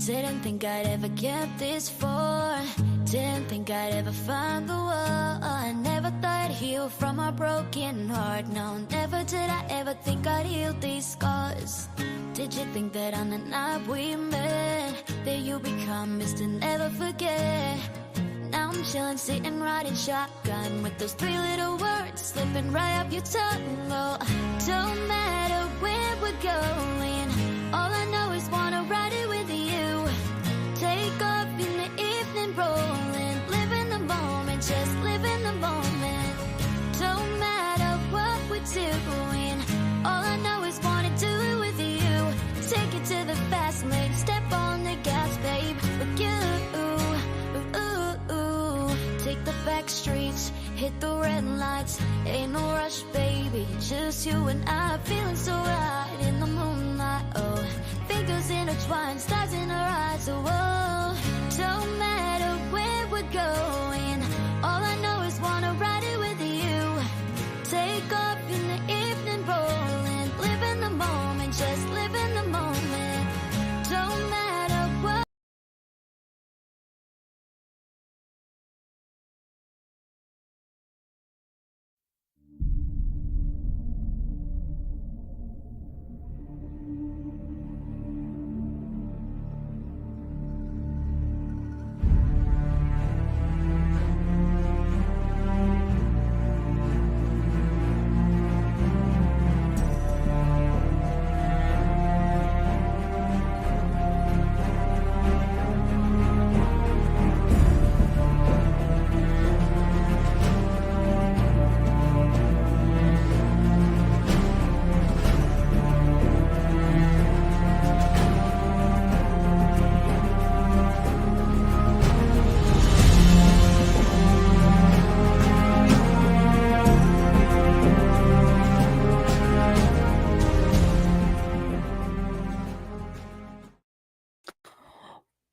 Didn't think I'd ever get this far. Didn't think I'd ever find the one. I never thought I'd heal from a broken heart. No, never did I ever think I'd heal these scars. Did you think that on the night we met, that you be promised to never forget? Now I'm chillin', sitting, riding shotgun with those three little words slipping right up your tongue. Oh, don't matter where we're going, all I know is wanna ride it with you. Take off in the evening, rolling, live in the moment, just live in the moment. Don't matter what we're doing, all I know is wanna do it with you. Take it to the fast lane, step on the gas, babe, with you. Take the back streets, hit the red lights. Ain't no rush, baby, just you and I, feeling so right in the moonlight. Oh, fingers intertwined, stars in our eyes. Oh, don't matter where we're going, all I know is wanna ride it with you. Take off in the evening, rolling, live in the moment, just live in the moment. Don't matter what.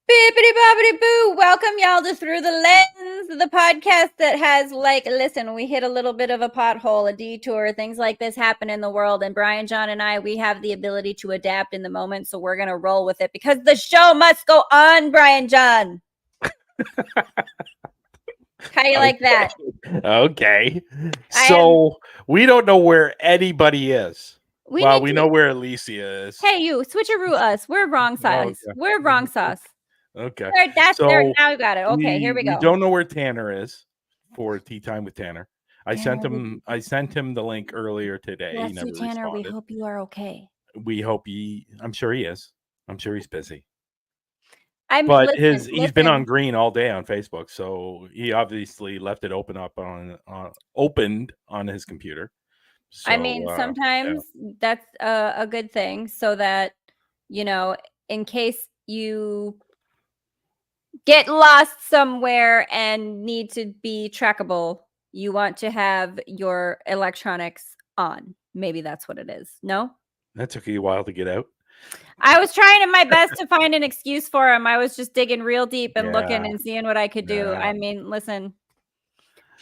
Bippity-boppity-boo. Welcome y'all to Through the Lens, the podcast that has, like, listen, we hit a little bit of a pothole, a detour, things like this happen in the world, and Bryan-jon and I, we have the ability to adapt in the moment, so we're going to roll with it because the show must go on, Bryan-jon. How you like that? Okay. So we don't know where anybody is. We know where Alecia is. Hey, you, switcheroo us. We're wrong sauce. Okay. We're wrong sauce. Okay. There. Now we got it. Okay, here we go. We don't know where Tanner is for Tea Time with Tanner. I sent him the link earlier today. Bless he never you, Tanner. responded. We hope you are okay. We hope I'm sure he is. I'm sure he's busy. He's been on green all day on Facebook, so he obviously left it opened on his computer. So, I mean, sometimes that's a good thing, so that, you know, in case you get lost somewhere and need to be trackable, you want to have your electronics on. Maybe that's what it is. No? That took you a while to get out. I was trying my best to find an excuse for him. I was just digging real deep and looking and seeing what I could do. I mean, listen,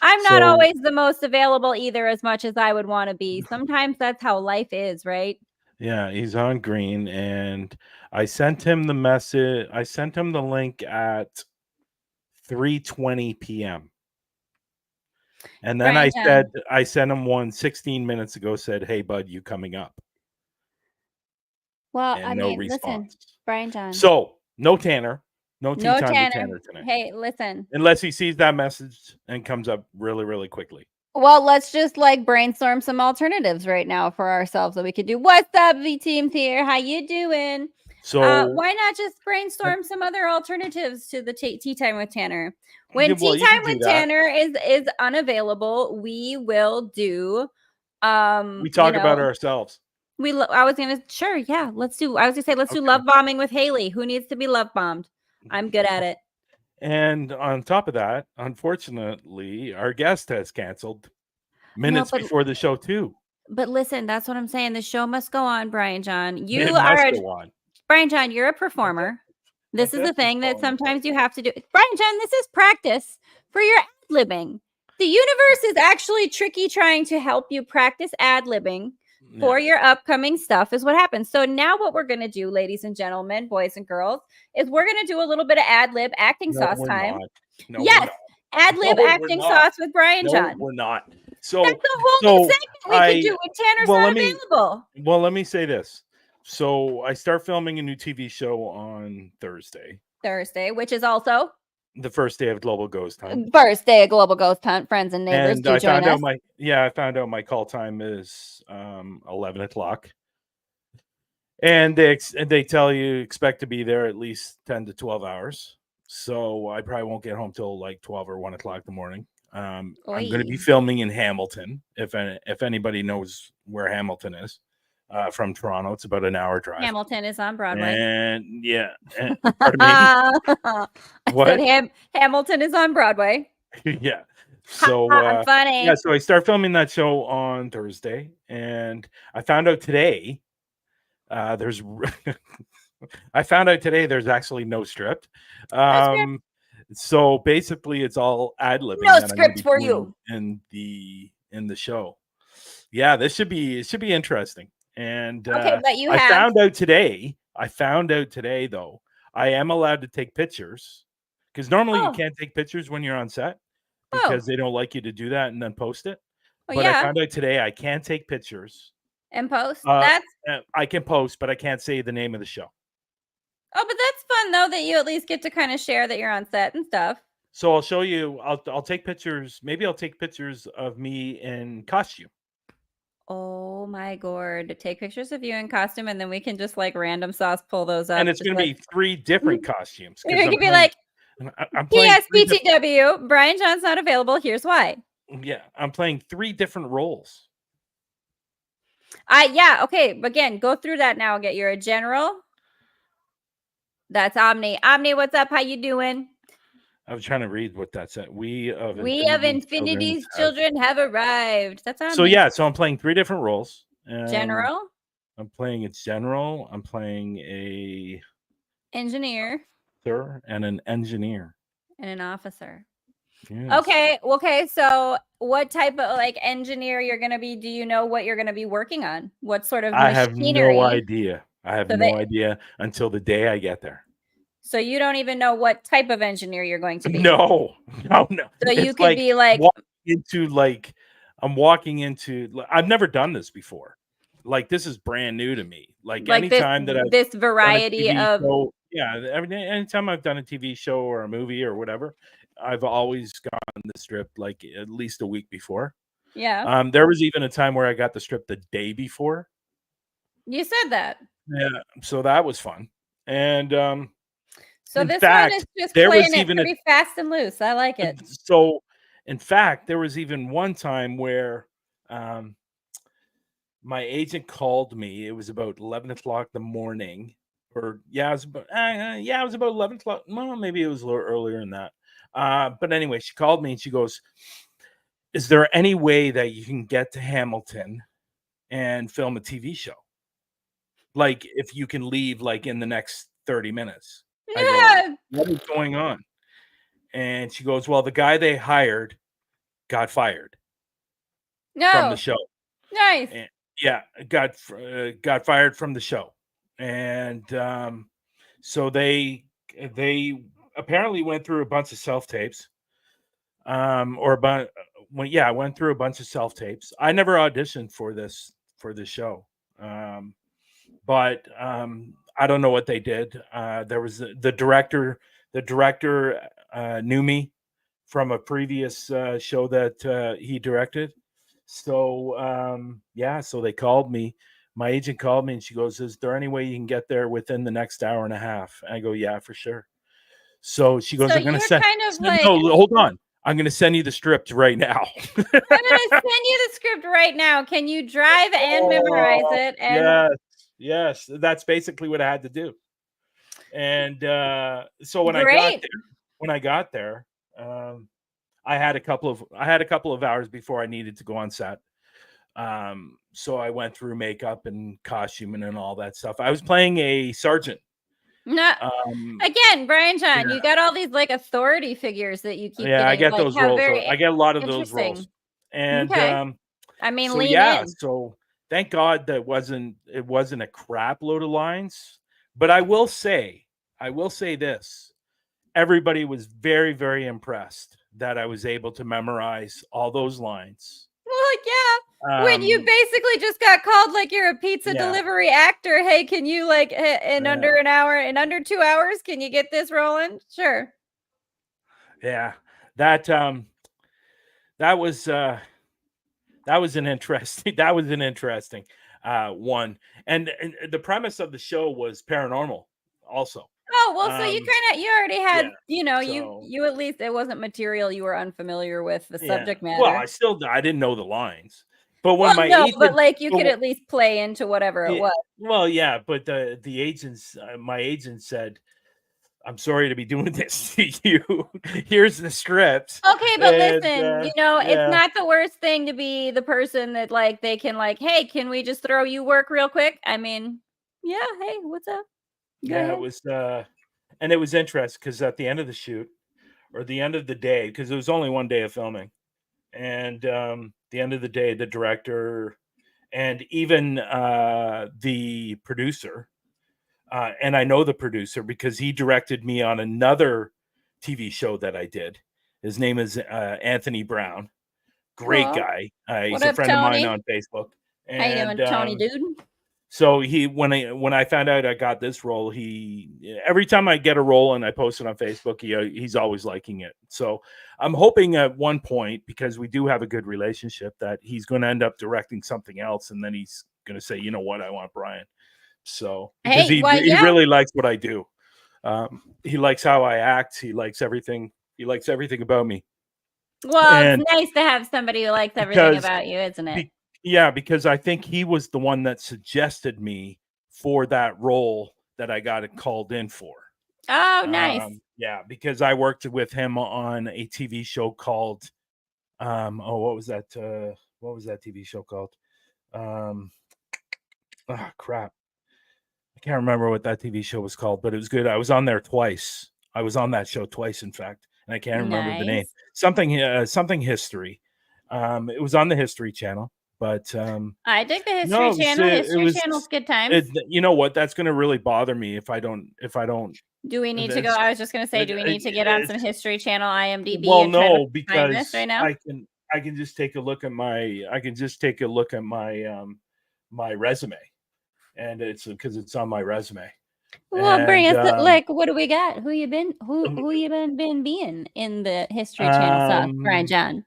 I'm not always the most available either, as much as I would want to be. Sometimes that's how life is, right? Yeah, he's on green, and I sent him the message. I sent him the link at 3:20 p.m. And then I sent him one 16 minutes ago, said, "Hey, bud, you coming up?" Well, and no response. Listen, Bryan-jon. So no Tanner. No tea time with Tanner tonight. Hey, listen. Unless he sees that message and comes up really, really quickly. Well, let's just brainstorm some alternatives right now for ourselves that we could do. What's up, V-Team here? How you doing? So why not just brainstorm some other alternatives to the tea time with Tanner? When tea time with Tanner is unavailable, we will do. We talk about ourselves. Let's do love bombing with Haleigh. Who needs to be love bombed? I'm good at it. And on top of that, unfortunately, our guest has canceled minutes before the show too. But listen, that's what I'm saying. The show must go on, Bryan-jon. Bryan-jon, you're a performer. This is the thing that sometimes you have to do. Bryan-jon, this is practice for your ad-libbing. The universe is actually tricky trying to help you practice ad-libbing for your upcoming stuff is what happens. So now what we're going to do, ladies and gentlemen, boys and girls, is we're going to do a little bit of ad-lib acting sauce time. No, yes, ad-lib acting sauce with Bryan-jon. No, we're not. So that's a whole new segment we could do when Tanner's not available. Well, let me say this. So I start filming a new TV show on Thursday, which is also the first day of Global Ghost Hunt. First day of Global Ghost Hunt, friends and neighbors. And I found out my call time is 11 o'clock. And they tell you expect to be there at least 10 to 12 hours. So I probably won't get home till like 12 or 1 o'clock in the morning. I'm going to be filming in Hamilton. If anybody knows where Hamilton is, from Toronto, it's about an hour drive. Hamilton is on Broadway. And pardon me. What? Hamilton is on Broadway. Yeah. So funny. Yeah. So I start filming that show on Thursday, and I found out today there's actually no script. So basically, it's all ad-libbing. No script for you in the show. Yeah, this should be interesting. And okay, but I found out today though, I am allowed to take pictures, because normally you can't take pictures when you're on set because they don't like you to do that and then post it. But I found out today I can take pictures and post. I can post, but I can't say the name of the show. Oh, but that's fun though, that you at least get to kind of share that you're on set and stuff. So I'll show you. I'll take pictures. Maybe I'll take pictures of me in costume. Oh my god! Take pictures of you in costume, and then we can just like random sauce pull those up. And it's going to be 3 different costumes. It could be like, P.S. BTW, Bryan-jon's not available. Here's why. Yeah, I'm playing 3 different roles. Okay. Again, go through that now. You're a general. That's Omni. Omni, what's up? How you doing? I was trying to read what that said. We of Infinity's children have arrived. That's Omni. So yeah, so I'm playing 3 different roles. General. I'm playing a general. I'm playing a engineer. And an engineer. And an officer. Yes. Okay. So what type of engineer you're going to be? Do you know what you're going to be working on? What sort of machinery? I have no idea until the day I get there. So you don't even know what type of engineer you're going to be? No. So you could be like I'm walking into, I've never done this before. Like, this is brand new to me. Like anytime that I've this variety of show, anytime I've done a TV show or a movie or whatever, I've always gotten the script like at least a week before. Yeah. There was even a time where I got the script the day before. You said that. Yeah. So that was fun. And so this one is just playing it pretty fast and loose. I like it. So in fact, there was even one time where my agent called me. It was about 11 o'clock in the morning. It was about 11 o'clock. Well, maybe it was a little earlier than that. But anyway, she called me and she goes, "Is there any way that you can get to Hamilton and film a TV show? Like, if you can leave like in the next 30 minutes. Yeah. I go, what is going on? And she goes, well, the guy they hired got fired from the show. Nice. And, got fired from the show. And so they apparently went through a bunch of self-tapes. I went through a bunch of self-tapes. I never auditioned for this show. But I don't know what they did. There was the director. The director knew me from a previous show that he directed. So so they called me. My agent called me and she goes, "Is there any way you can get there within the next hour and a half?" And I go, "Yeah, for sure." So she goes, "I'm going to send." No, hold on. I'm going to send you the script right now. I'm going to send you the script right now. Can you drive and memorize it? And yes, that's basically what I had to do. And so when I got there, I had a couple of hours before I needed to go on set. So I went through makeup and costuming and all that stuff. I was playing a sergeant. No, again, Bryan-jon, you got all these like authority figures that you keep. Yeah, I get those roles. I get a lot of those roles. And I mean, so, lean in. So thank God that it wasn't a crap load of lines. But I will say this. Everybody was very, very impressed that I was able to memorize all those lines. Well, yeah. When you basically just got called like you're a pizza delivery actor. Hey, can you like in under an hour, in under 2 hours, can you get this rolling? Sure. Yeah. That was an interesting one. And the premise of the show was paranormal also. Oh, well, so you already had, you at least, it wasn't material you were unfamiliar with the subject matter. Well, I didn't know the lines. But when but like you could at least play into whatever it was. Well, yeah, but the agents, my agent said, I'm sorry to be doing this to you. Here's the script. Okay, but listen, it's not the worst thing to be the person that like they can like, hey, can we just throw you work real quick? I mean, yeah, hey, what's up? Go ahead. It was and it was interesting because at the end of the shoot, or the end of the day, because it was only one day of filming, and the end of the day, the director and even the producer, and I know the producer because he directed me on another TV show that I did. His name is Anthony Brown. Great guy. He's a friend of mine on Facebook. And, how you doing, Tony dude? So when I found out I got this role, every time I get a role and I post it on Facebook, he's always liking it. So I'm hoping at one point, because we do have a good relationship, that he's going to end up directing something else, and then he's going to say, you know what, I want Bryan. So because he really likes what I do. He likes how I act. He likes everything. He likes everything about me. Well, it's nice to have somebody who likes everything about you, isn't it? Yeah, because I think he was the one that suggested me for that role that I got called in for. Oh, nice. Yeah, because I worked with him on a TV show called what was that TV show called? Crap. I can't remember what that TV show was called, but it was good. I was on there twice. I was on that show twice, in fact, and I can't remember the name. Something history. It was on the History Channel. But I dig the History Channel. History Channel's good times. You know what? That's going to really bother me if I don't. Do we need to go? I was just going to say, do we need to get on some History Channel IMDb? Well, no, because right now? I can just take a look at my my resume, and it's because it's on my resume. Well, bring us like, what do we got? Who you been being in the History Channel stuff, Bryan-jon?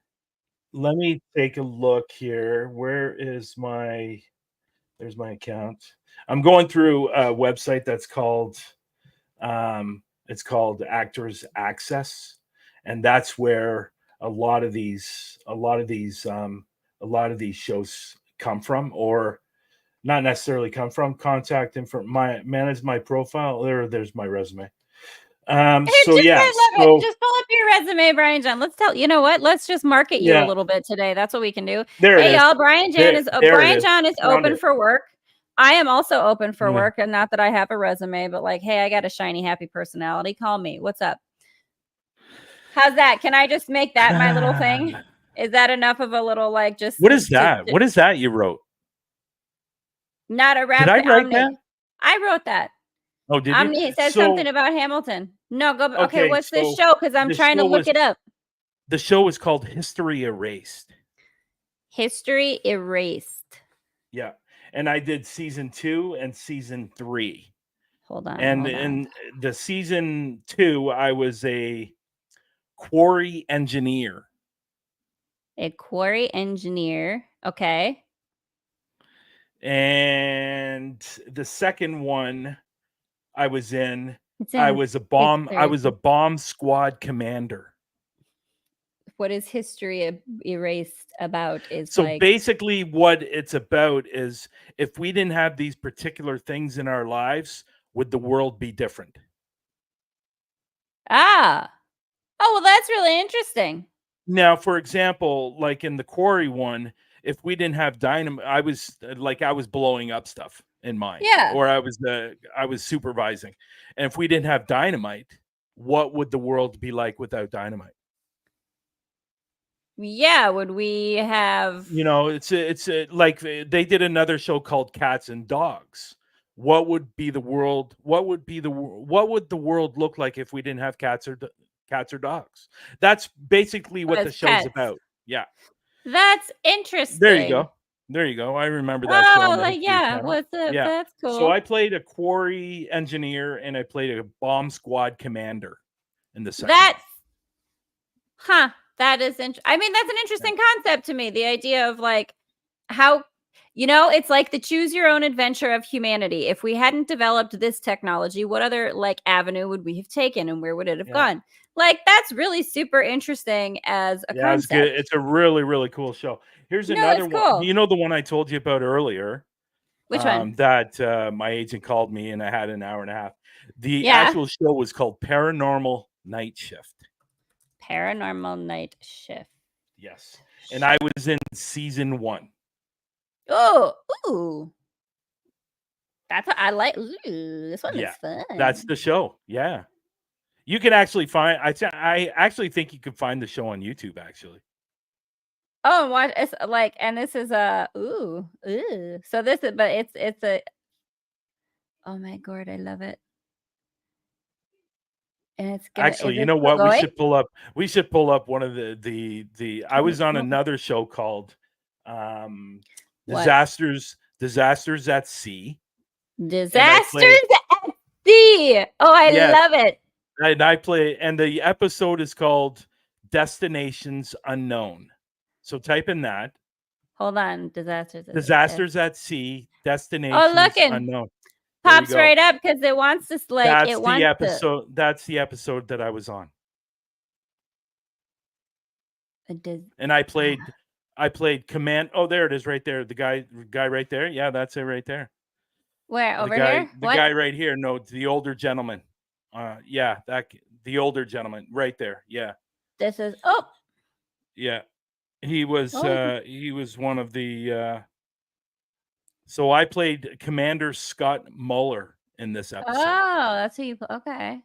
Let me take a look here. There's my account. I'm going through a website that's called it's called Actors Access, and that's where a lot of these shows come from, or not necessarily come from. Contact manage my profile. There's my resume. Just pull up your resume, Bryan-jon. Let's just market you a little bit today. That's what we can do. Hey y'all, Bryan-jon is open for work. I am also open for work, and not that I have a resume, but like, hey, I got a shiny, happy personality. Call me. What's up? How's that? Can I just make that my little thing? Is that enough of a little like just? What is that? What is that you wrote? Not a rap. Did I write that? I wrote that. Oh, did you? He said something about Hamilton. No, go. Okay, what's this show? Because I'm trying to look it up. The show is called History Erased. History Erased. Yeah, and I did season 2 and season 3. Hold on. In the season 2, I was a quarry engineer. A quarry engineer. Okay. And the second one I was I was a bomb squad commander. What is History Erased about? Basically what it's about is, if we didn't have these particular things in our lives, would the world be different? Oh, well, that's really interesting. Now, for example, like in the quarry one, if we didn't have dynamite, I was blowing up stuff in mine. Yeah. Or I was supervising. And if we didn't have dynamite, what would the world be like without dynamite? Yeah, would we have? You know, it's like they did another show called Cats and Dogs. What would be the world? What would be the what would the world look like if we didn't have cats or dogs? That's basically what the As show's pets. about. Yeah. That's There you interesting. go. There you go. I remember that show Oh, on the like History yeah, Channel. what's up? Yeah. That's So cool. I played a quarry engineer and I played a bomb squad commander in the second That's one. that is I mean, that's an Yeah. interesting concept to me. The idea of like how it's like the choose your own adventure of humanity. If we hadn't developed this technology, what other like avenue would we have taken and where would it have Yeah. gone? Like that's really super interesting as a Yeah, it's good. concept. It's a really, really cool show. Here's No, another it's one. cool. You know the one I told you about earlier? Which one? That my agent called me and I had an hour and a half. The Yeah. actual show was called Paranormal Night Shift. Paranormal Night Shift. Yes. And I was in season 1. Oh, ooh. That's what I like. Ooh, this one is fun. That's the show. Yeah. You can actually find I actually think you could find the show on YouTube actually. Oh, what it's like, and this is a ooh. So this is, but it's a. Oh my god, I love it. And it's gonna. Actually, Is you it know still what? going? We should pull up one of the I was on another show called What? Disasters at Sea. Disasters at Sea. Oh, I love it. And I play, and the episode is called Destinations Unknown. So type in that. Hold on, disasters at Sea, Destinations Unknown. Pops right up because it wants to like That's it the wants episode. That's the episode that I was on. And I played command. Oh, there it is, right there. The guy right there. Yeah, that's it, right there. Where over here? The guy right here. No, the older gentleman. Yeah, the older gentleman right there. Yeah. This is yeah. He was one of the. So I played Commander Scott Muller in this episode. Oh, that's who you. Okay.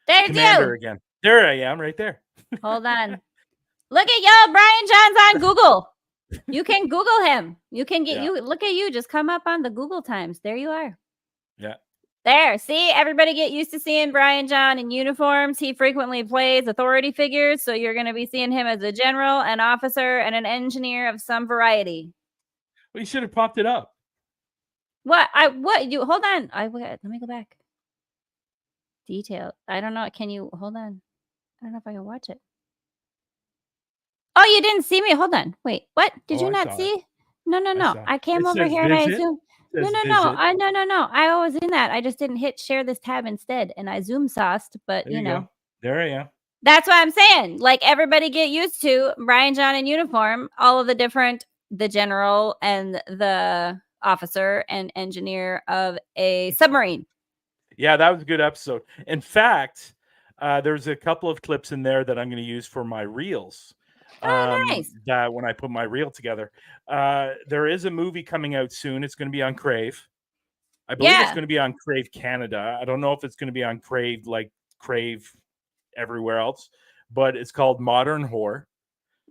There's Commander you again. There I am, right there. Hold on. Look at y'all. Bryan-jon's on Google. You can Google him. You can get you. Look at you. Just come up on the Google Times. There you are. Yeah. There. See, everybody get used to seeing Bryan-jon in uniforms. He frequently plays authority figures, so you're going to be seeing him as a general, an officer, and an engineer of some variety. Well, you should have popped it up. What? You hold on. Let me go back. Detail. I don't know. Can you hold on? I don't know if I can watch it. Oh, you didn't see me. Hold on. Wait. What? Did you not see? No. I came over here and I zoomed. No. No. I was in that. I just didn't hit share this tab instead, and I zoom sauced. But there you know, there I am. That's what I'm saying. Like everybody get used to Bryan-jon in uniform. All of the general and the officer and engineer of a submarine. Yeah, that was a good episode. In fact, there's a couple of clips in there that I'm going to use for my reels. Nice. That when I put my reel together, there is a movie coming out soon. It's going to be on Crave. I believe it's going to be on Crave Canada. I don't know if it's going to be on Crave like Crave everywhere else, but it's called Modern Horror.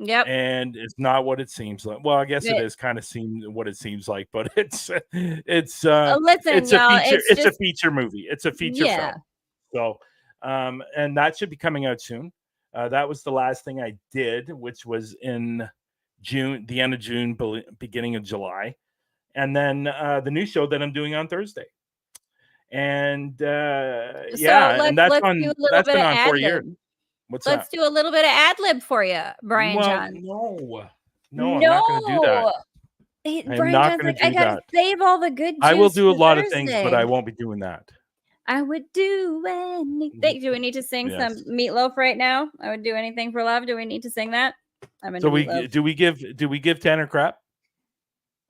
Yep. And it's not what it seems like. Well, I guess it is kind of what it seems like, but it's a feature movie. It's a feature film. So, and that should be coming out soon. That was the last thing I did, which was in June, the end of June, beginning of July. And then the new show that I'm doing on Thursday. And and that's been on 4 years. Let's do a little bit of ad lib for you, Bryan-jon. No, I'm not going to do that. I'm not going to do that. I got to save all the good juice. I will do a lot of things, but I won't be doing that. I would do anything. Do we need to sing some Meatloaf right now? I would do anything for love. Do we need to sing that? Do we give Tanner crap?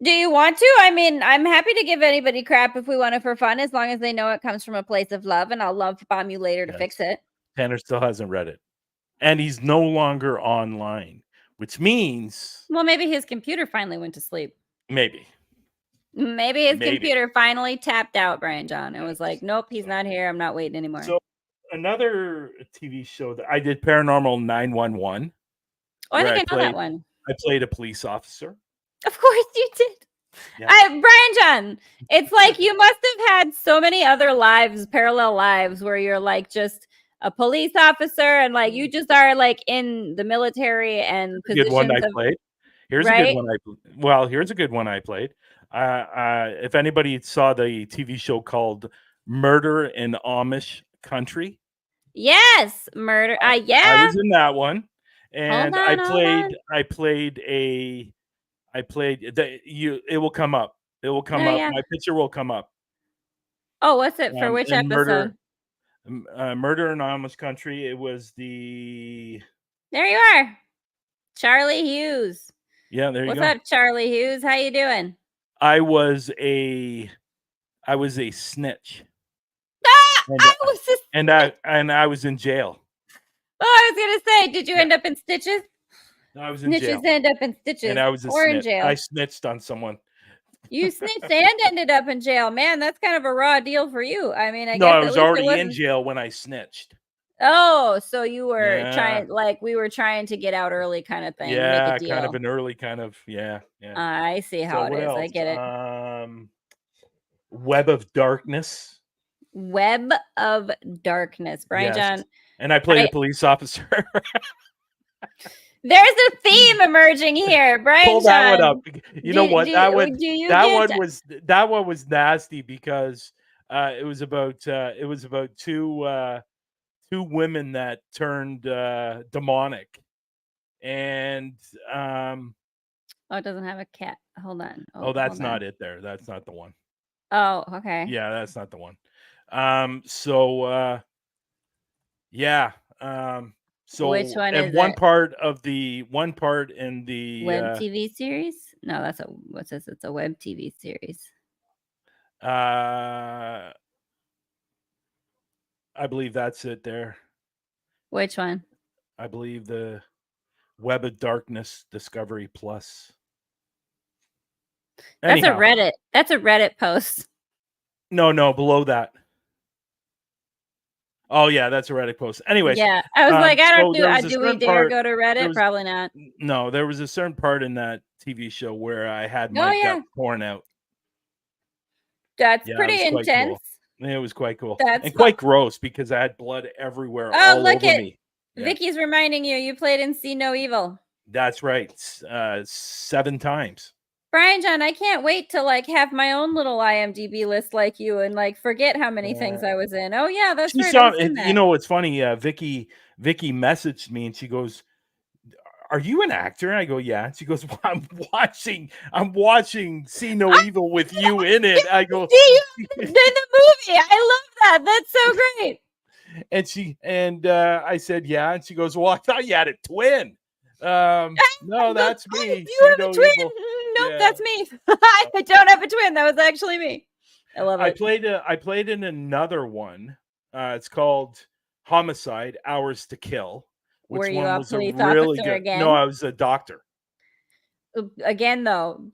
Do you want to? I mean, I'm happy to give anybody crap if we want it for fun, as long as they know it comes from a place of love, and I'll love bomb you later to fix it. Tanner still hasn't read it. And he's no longer online, which means... Well, maybe his computer finally went to sleep. Maybe his computer finally tapped out, Bryan-jon. It was like, nope, he's not here. I'm not waiting anymore. So another TV show that I did, Paranormal 911. Oh, I where think I know that one. I played a police officer. Of course you did. Yeah. Bryan-jon, it's like you must have had so many other lives, parallel lives, where you're like just a police officer and like you just are like in the military and Good one I positions of played. Here's a right. good one here's a good one I played. If anybody saw the TV show called Murder in Amish Country, Yes, murder. I Yeah. was in that one, and Hold on. I played it will come up. It will come No, up. yeah. My picture will come up. Oh, what's it for? Which In episode? Murder in Amish Country. It was the There you are, Charlie Hughes. yeah. There you What's go. up, Charlie Hughes? How you doing? I was a snitch. Ah, And I was just. I was in jail. Oh, I was gonna say, did you end up in stitches? I was in jail. Snitches end up in stitches, And I was a or in snitch. jail. I snitched on someone. You snitched and ended up in jail. Man, that's kind of a raw deal for you. I mean, I No, guess I at was least it already in wasn't. jail when I snitched. Oh, so you were Yeah. trying, like we were trying to get out early, kind of thing. Make Yeah, a deal. kind of an early kind of yeah. I see how it what is. else? I get it. Web of Darkness. Web of Darkness, Bryan-jon. Yes. And I played a police officer. There's a theme emerging here, Bryan-jon. Pull that one up. You know what? That one was nasty because it was about two women that turned demonic, and oh, it doesn't have a cat. Hold on. Oh, that's not it there. That's not the one. Oh, okay. Yeah, that's not the one. So which one is one it? part in the web TV series? No, that's what's this? It's a web TV series. I believe that's it there. Which one? I believe the Web of Darkness Discovery Plus. Anyhow. That's a Reddit post. No, below that. Oh yeah, that's a Reddit post. Anyways, yeah, I was like, I don't do we dare go to Reddit? Probably not. No, there was a certain part in that TV show where I had my gut torn out. That's pretty intense. Cool. It was quite cool. That's quite gross because I had blood everywhere all over me. Yeah. Vicky's reminding you played in See No Evil. That's right. 7 times. Bryan-jon, I can't wait to like have my own little IMDb list like you and like forget how many things I was in. Oh yeah, that's right. You know what's funny? Vicky messaged me and she goes, "Are you an actor?" And I go, "Yeah." And she goes, "Well, I'm watching See No Evil with you in it." I go, in the movie. I love that. That's so great. And I said, "Yeah." And she goes, "Well, I thought you had a twin." No, that's me. You have a twin? Nope, that's me. I don't have a twin. That was actually me. I love it. I played in another one. It's called Homicide: Hours to Kill. Were you a police officer again? No, I was a doctor. Again, though,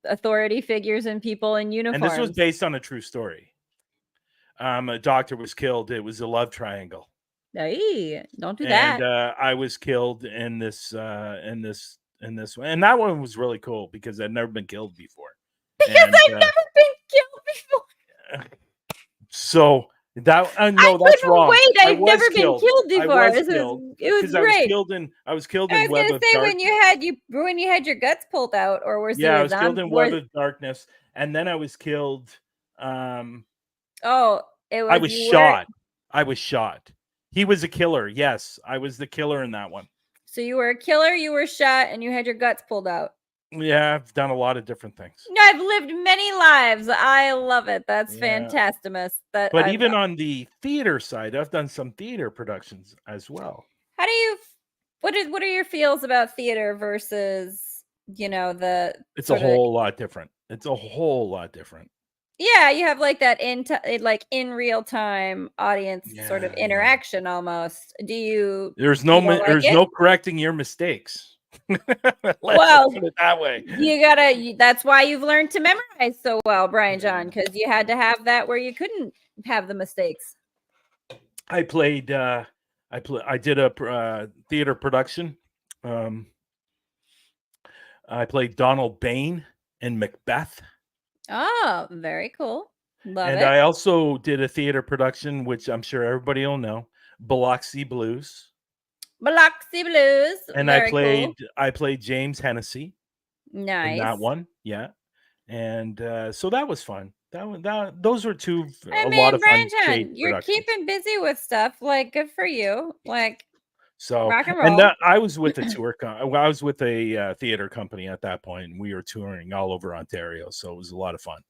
authority figures and people in uniforms. And this was based on a true story. A doctor was killed. It was a love triangle. Hey, don't do that. And I was killed in this one. And that one was really cool because I'd never been killed before. I've never been killed before. So that's wrong. Wait, I've never been killed before. It was great. I was killed in Web of Darkness. I was gonna say when you had your guts pulled out, or was I was killed in Web of Darkness, and then I was killed. I was shot. I was shot. He was a killer. Yes, I was the killer in that one. So you were a killer, you were shot, and you had your guts pulled out. Yeah, I've done a lot of different things. I've lived many lives. I love it. That's fantastic. But even on the theater side, I've done some theater productions as well. How do you? What are your feels about theater versus It's a whole lot different. It's a whole lot different. Yeah, you have like that in real time audience sort of interaction almost. Do you? There's no correcting your mistakes. Well, put it that way. That's why you've learned to memorize so well, Bryan-jon, because you had to have that where you couldn't have the mistakes. I did a theater production I played Donald Bain in Macbeth. Oh, very cool. Love And it. I also did a theater production, which I'm sure everybody will know, Biloxi Blues. Biloxi Blues. And Very cool. I played James Hennessy in Nice. that one. Yeah. And so that was fun. Those were I a mean, lot of fun Bryan-jon, shade you're productions. keeping busy with stuff. Like, good for you. Like, So, rock and and roll. I was with a I was with a theater company at that point, and we were touring all over Ontario. So it was a lot of fun.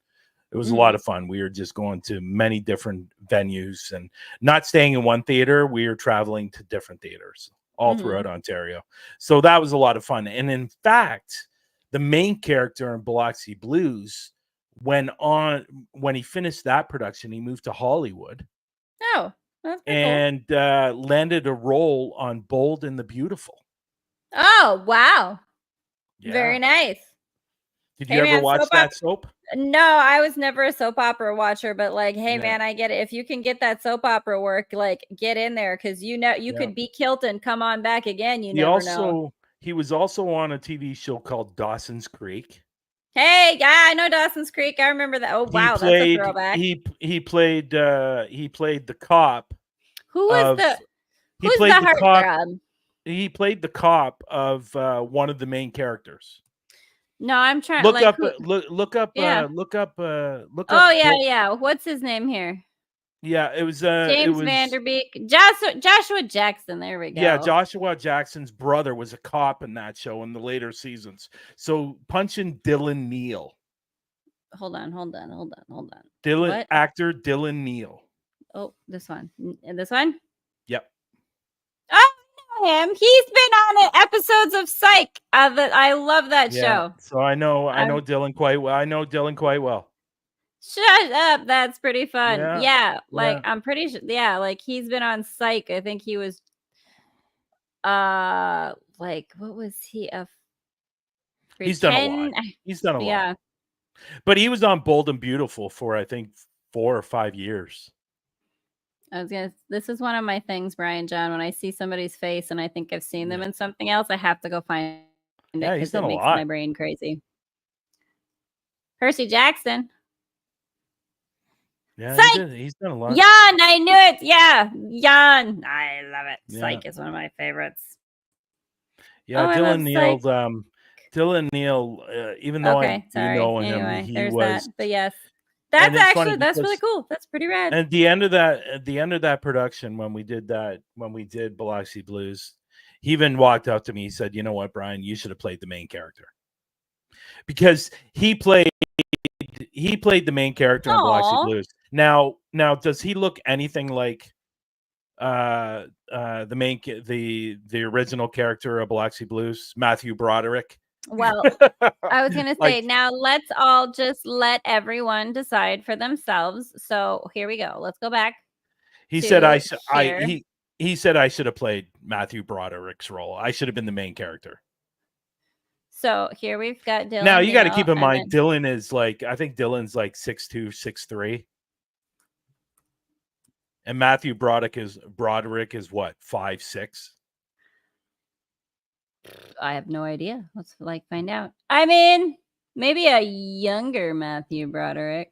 It was a lot of fun. We were just going to many different venues and not staying in one theater. We were traveling to different theaters all throughout Ontario. So that was a lot of fun. And in fact, the main character in Biloxi Blues, when he finished that production, he moved to Hollywood. Oh, that's pretty and landed a role on Bold and the Beautiful. cool. Oh, wow. Yeah. Very nice. Did you ever watch that soap? No, I was never a soap opera watcher, but like, hey man, I get it. If you can get that soap opera work, like get in there, because you could be killed and come on back again. You never know. He was also on a TV show called Dawson's Creek. Hey, yeah, I know Dawson's Creek. I remember that. Oh wow, that's a throwback. He played the cop. Who's the heartthrob? He played the cop of one of the main characters. No, I'm trying. Look up. Oh yeah. What's his name here? Yeah, it was James Vanderbeek, Joshua Jackson. There we go. Yeah, Joshua Jackson's brother was a cop in that show in the later seasons. So punching Dylan Neal. Hold on. Actor Dylan Neal. Oh, this one. This one? Yep. Oh, I know him. He's been on episodes of Psych. I love that show. So I know Dylan quite well. I know Dylan quite well. Shut up. That's pretty fun. Yeah. I'm pretty sure. Yeah, like he's been on Psych. I think he was what was he? He's done a lot. He's done a lot. But he was on Bold and Beautiful for I think 4 or 5 years. This is one of my things, Bryan-jon. When I see somebody's face and I think I've seen them in something else, I have to go find it because it makes my brain crazy. Percy Jackson. Yeah, he's done a lot. Jan, I knew it. Yeah, Jan. I love it. Yeah. Psych is one of my favorites. Yeah, Dylan Neal. Dylan Neal. Even though you know him, he was. That. But yes, that's really cool. That's pretty rad. And at the end of that production, when we did Biloxi Blues, he even walked up to me. He said, "You know what, Bryan? You should have played the main character because he played the main character in Biloxi Blues." Now, does he look anything like the original character of Biloxi Blues, Matthew Broderick? Well, I was gonna say, now let's all just let everyone decide for themselves. So here we go. Let's go back. He said I should have played Matthew Broderick's role. I should have been the main character. So here we've got Dylan. Now you got to keep in mind, Dylan is I think Dylan's 6'2", 6'3". And Matthew Broderick is what, 5'6"? I have no idea. Let's find out. I mean, maybe a younger Matthew Broderick.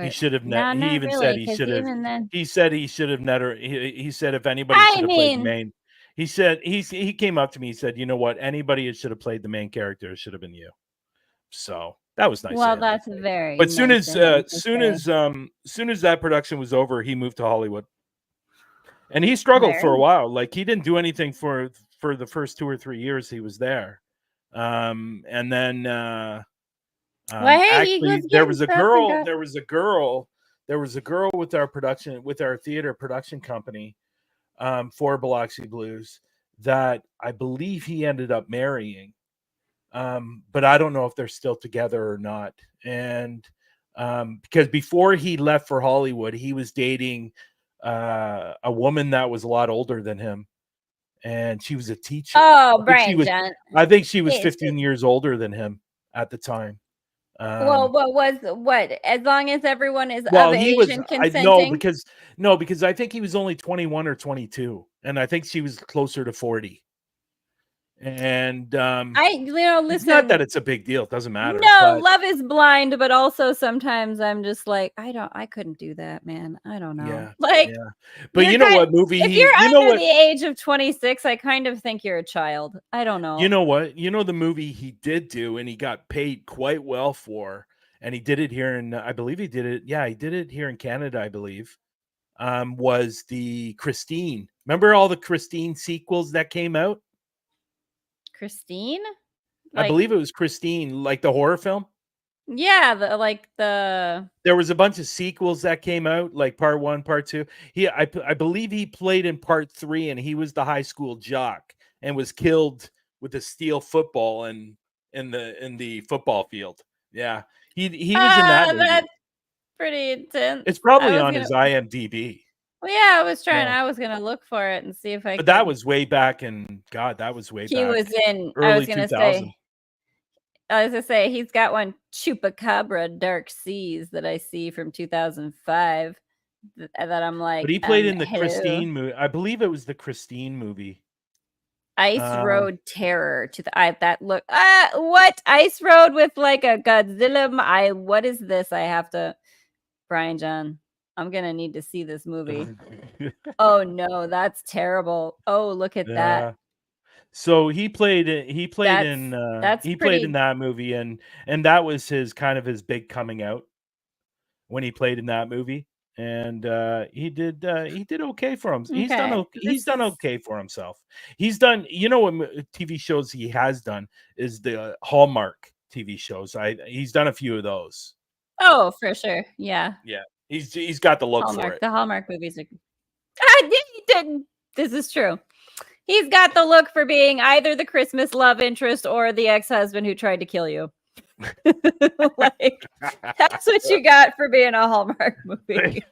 He should have never. He even said he should have. He said he should have never. He said if anybody should have played the main. He said he came up to me. He said, "You know what? Anybody that should have played the main character should have been you." So that was nice. Well, that's very. But soon as that production was over, he moved to Hollywood, and he struggled for a while. He didn't do anything for the first 2 or 3 years he was there, and then actually there was a girl with our theater production company for Biloxi Blues that I believe he ended up marrying. But I don't know if they're still together or not. And because before he left for Hollywood, he was dating a woman that was a lot older than him, and she was a teacher. Oh, Bryan-jon. I think she was 15 years older than him at the time. Well, as long as everyone is of age and consenting. No, because I think he was only 21 or 22, and I think she was closer to 40. And listen. it's not that it's a big deal. It doesn't matter. No, love is blind, but also sometimes I'm just like, I couldn't do that, man. I don't know. Yeah. Like, yeah. But you know what movie? If you're under the age of 26, I kind of think you're a child. I don't know. You know what? You know the movie he did do, and he got paid quite well for, and he did it here in, I believe he did it. Yeah, he did it here in Canada, I believe. Was the Christine? Remember all the Christine sequels that came out? Christine? I believe it was Christine, like the horror film. Yeah, there was a bunch of sequels that came out, like part 1, part 2. I believe he played in part 3, and he was the high school jock and was killed with a steel football in the football field. Yeah, he was in that movie. That's pretty intense. It's probably on his IMDb. Well, yeah, I was gonna look for it and see if I. But that was way back in. God, that was way back. He was in early 2000. I was gonna say he's got one, Chupacabra Dark Seas, that I see from 2005. That I'm like. But he played in the Christine movie. I believe it was the Christine movie. Ice Road Terror that look. What Ice Road with like a Godzilla? What is this? I have to. Bryan-jon, I'm gonna need to see this movie. Oh no, that's terrible. Oh, look at that. So he played in that movie, and that was his kind of his big coming out when he played in that movie, and he did okay for him. He's done okay for himself. He's done, what TV shows he has done is the Hallmark TV shows. He's done a few of those. Oh, for sure. Yeah. Yeah. He's got the look for it. The Hallmark movies are. He didn't. This is true. He's got the look for being either the Christmas love interest or the ex-husband who tried to kill you. Like, that's what you got for being a Hallmark movie.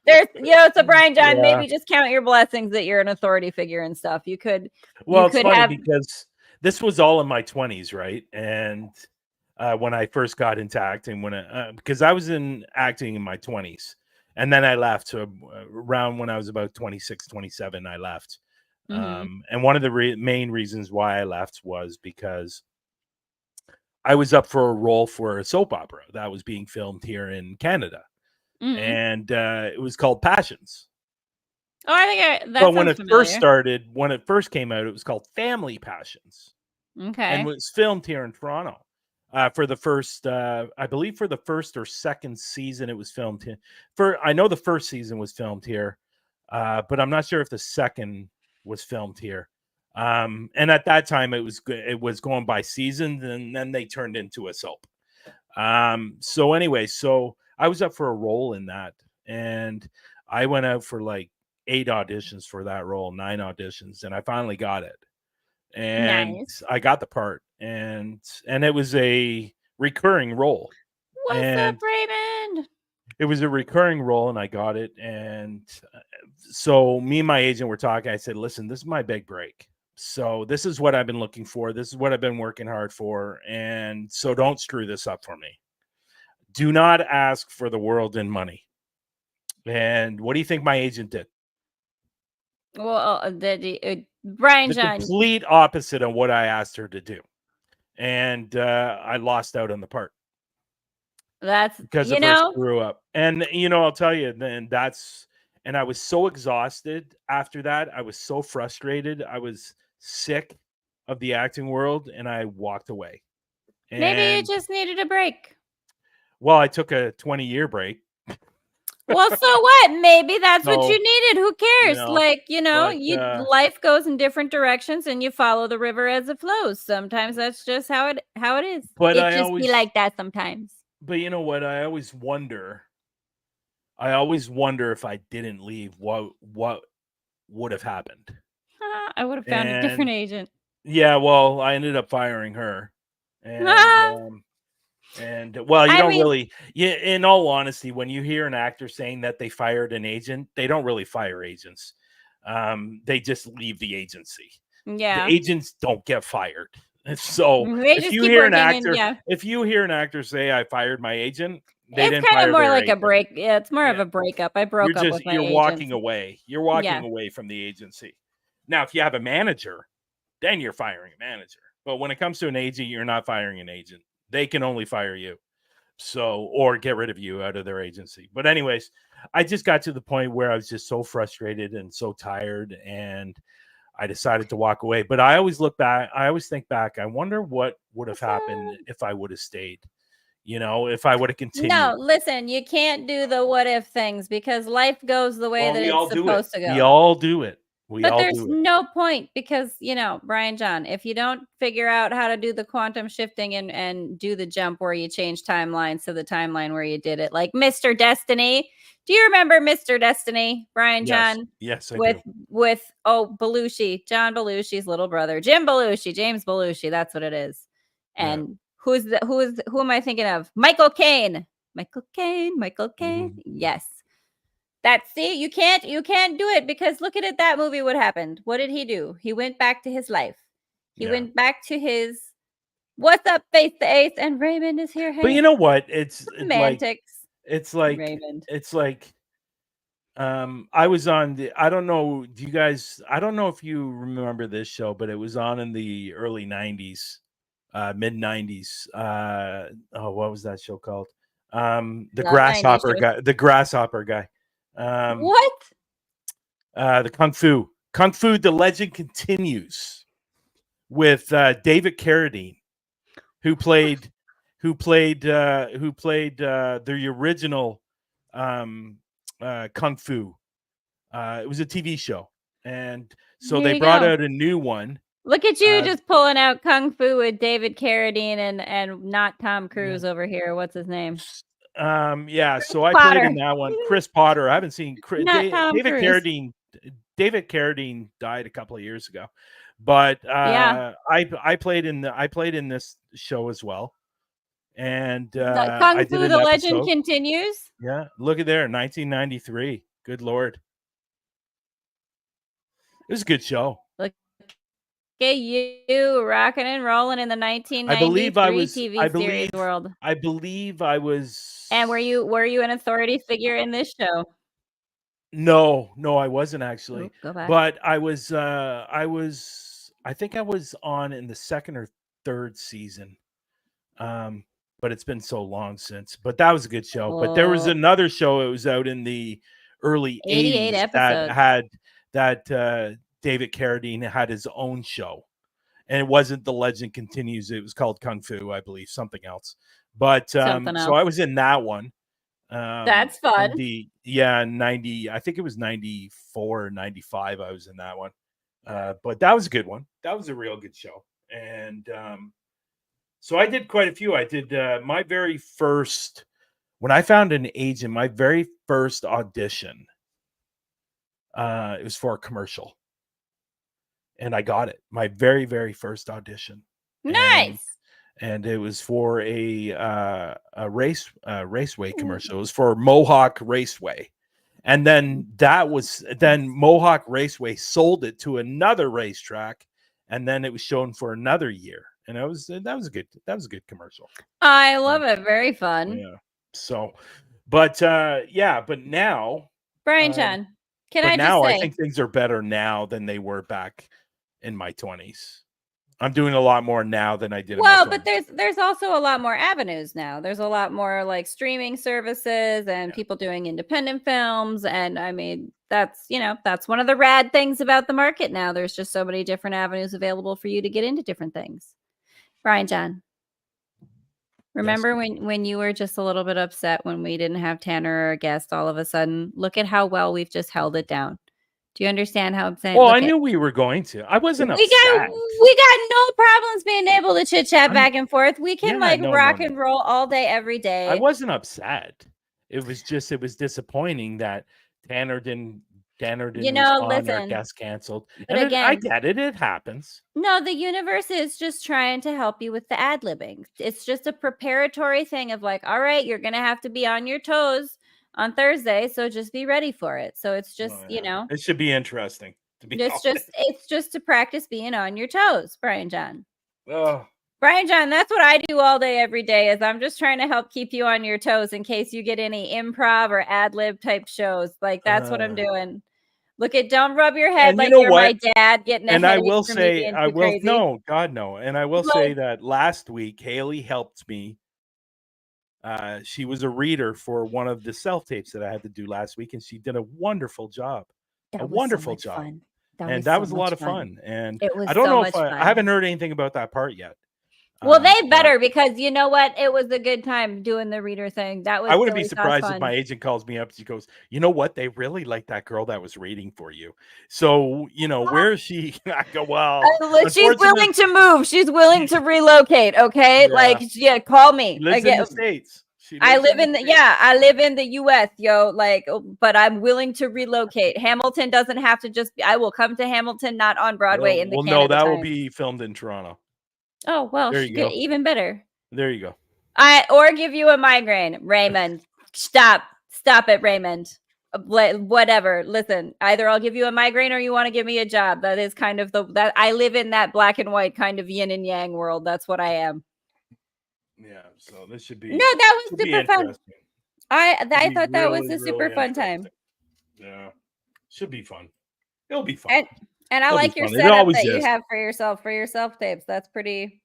So Bryan-jon, maybe just count your blessings that you're an authority figure and stuff. You could. Well, it's funny because this was all in my 20s, right? And when I first got into acting, because I was in acting in my 20s. And then I left around when I was about 26, 27, I left. Mm-hmm. And one of the main reasons why I left was because I was up for a role for a soap opera that was being filmed here in Canada. Mm-hmm. And it was called Passions. Oh, I think But when it first came out, it was called Family Passions. Okay. And it was filmed here in Toronto. For the first, I believe for the first or second season, it was filmed here. I know the first season was filmed here, but I'm not sure if the second was filmed here. And at that time, it was going by seasons, and then they turned into a soap. So anyway, I was up for a role in that, and I went out for like 8 auditions for that role, 9 auditions, and I finally got it. And nice. I got the part, and it was a recurring role. What's up, Raymond? It was a recurring role, and I got it. And so me and my agent were talking. I said, listen, this is my big break. So this is what I've been looking for. This is what I've been working hard for. And so don't screw this up for me. Do not ask for the world in money. And what do you think my agent did? Well, Bryan-jon, the complete opposite of what I asked her to do, and I lost out on the part. That's because of her screw up, and I'll tell you. Then and I was so exhausted after that. I was so frustrated. I was sick of the acting world, and I walked away. And, maybe you just needed a break. Well, I took a 20-year break. Well, so what? Maybe that's what you needed. Who cares? Life goes in different directions, and you follow the river as it flows. Sometimes that's just how it is. But it just be like that sometimes. But you know what? I always wonder if I didn't leave, what would have happened? I would have found a different agent. Yeah, well, I ended up firing her, and well, in all honesty, when you hear an actor saying that they fired an agent, they don't really fire agents. They just leave the agency. Yeah. The agents don't get fired. So if you hear an actor say I fired my agent, it's kind of more like a break. Yeah, it's more of a breakup. I broke up with my agent. You're walking away. You're walking away from the agency. Now, if you have a manager then you're firing a manager. But when it comes to an agent, you're not firing an agent. They can only fire you. So, or get rid of you out of their agency. But anyways, I just got to the point where I was just so frustrated and so tired, and I decided to walk away. But I always look back, I always think back, I wonder what would have happened if I would have stayed, you know, if I would have continued. No, listen, you can't do the what if things because life goes the way that it's supposed to go. We all do it. But there's no point because, you know, Bryan-jon, if you don't figure out how to do the quantum shifting and do the jump where you change timelines to the timeline where you did it, like Mr. Destiny. Do you remember Mr. Destiny, Bryan-jon? Yes, I do. With Belushi, John Belushi's little brother, Jim Belushi, James Belushi. That's what it is. And who am I thinking of? Michael Caine. Michael Caine. Mm-hmm. Yes. You can't do it because look at it. That movie, what happened? What did he do? He went back to his life. He went back to his what's up, Face the Ace, and Raymond is here. Hey. But you know what? It's semantics. It's like Raymond. It's like I was on the I don't know if you remember this show, but it was on in the early 90s, mid 90s. What was that show called? The grasshopper guy. What? The Kung Fu, The Legend Continues with David Carradine, who played the original Kung Fu. It was a TV show, and so they brought out a new one. Look at you just pulling out Kung Fu with David Carradine and not Tom Cruise over here. What's his name? So I played in that one. Chris Potter. I haven't seen David Carradine. David Carradine died a couple of years ago, but I played in this show as well. And Kung Fu: The Legend Continues. Yeah, look at there, 1993. Good Lord, it was a good show. Look at you rocking and rolling in the 1993 TV series world. I believe I was. And were you an authority figure in this show? No, I wasn't actually. Go back. But I think I was on in the second or third season. But it's been so long since. But that was a good show. But there was another show. It was out in the early 80s episodes. that David Carradine had his own show, and it wasn't The Legend Continues. It was called Kung Fu, I believe, something else. But so I was in that one. That's fun. 90. I think it was 94 or 95. I was in that one. But that was a good one. That was a real good show. And so I did quite a few. I did my very first, when I found an agent, my very first audition, it was for a commercial. And I got it. My very, very first audition. Nice. And it was for a raceway commercial. It was for Mohawk Raceway. And then Mohawk Raceway sold it to another racetrack, and then it was shown for another year. And that was a good commercial. I love it. Very fun. Yeah. So, but now, Bryan-jon, I think things are better now than they were back in my 20s. I'm doing a lot more now than I did. Well, but there's also a lot more avenues now. There's a lot more like streaming services and people doing independent films. And I mean, that's one of the rad things about the market now. There's just so many different avenues available for you to get into different things. Bryan-jon, remember when you were just a little bit upset when we didn't have Tanner or a guest all of a sudden? Look at how well we've just held it down. Do you understand how I'm saying? Well, I knew we were going to. I wasn't upset. We got no problems being able to chit chat back and forth. We can rock and roll all day, every day. I wasn't upset. It was disappointing that Tanner didn't respond, our guest canceled. But and again, I get it. It happens. No, the universe is just trying to help you with the ad-libbing. It's just a preparatory thing of like, all right, you're going to have to be on your toes on Thursday, so just be ready for it. So it's just, it should be interesting. It's just to practice being on your toes, Bryan-jon. Oh. Bryan-jon, that's what I do all day, every day, is I'm just trying to help keep you on your toes in case you get any improv or ad-lib type shows. Like, that's what I'm doing. Look at, don't rub your head And like you know you're my what? dad getting And ahead I of you will for me say, being I too will crazy. no, God no. And I will Like- say that last week Haleigh helped me. She was a reader for one of the self tapes that I had to do last week, and she did a wonderful job. That A was so wonderful much job. fun. And was that so was a much lot of fun. And It was I don't so know much if I fun. haven't heard anything about that part yet. Well, they but better, because you know what? It was a good time doing the reader thing. That was I wouldn't be silly sauce surprised if fun. my agent calls me up. She goes, "You know what? They really like that girl that was reading for you. So, where is she?" I go, "Well, She's willing to move. She's willing to relocate. Okay, Yeah. like, yeah, call me. She lives in the States. I live in I live in the US, yo. Like, but I'm willing to relocate. Hamilton doesn't have to just be, I will come to Hamilton, not on Broadway in the no, Canada that will time. be filmed in Toronto. Oh, well, There you go. even better. There you go. Or give you a migraine, Raymond. Stop it, Raymond. Whatever. Listen, either I'll give you a migraine or you want to give me a job. That is kind of that I live in that black and white kind of yin and yang world. That's what I am. Yeah, so this should be No, that was super fun. I thought that was a super fun time. Yeah, should be fun. It'll be fun. And I like your setup that you have for yourself tapes. That's pretty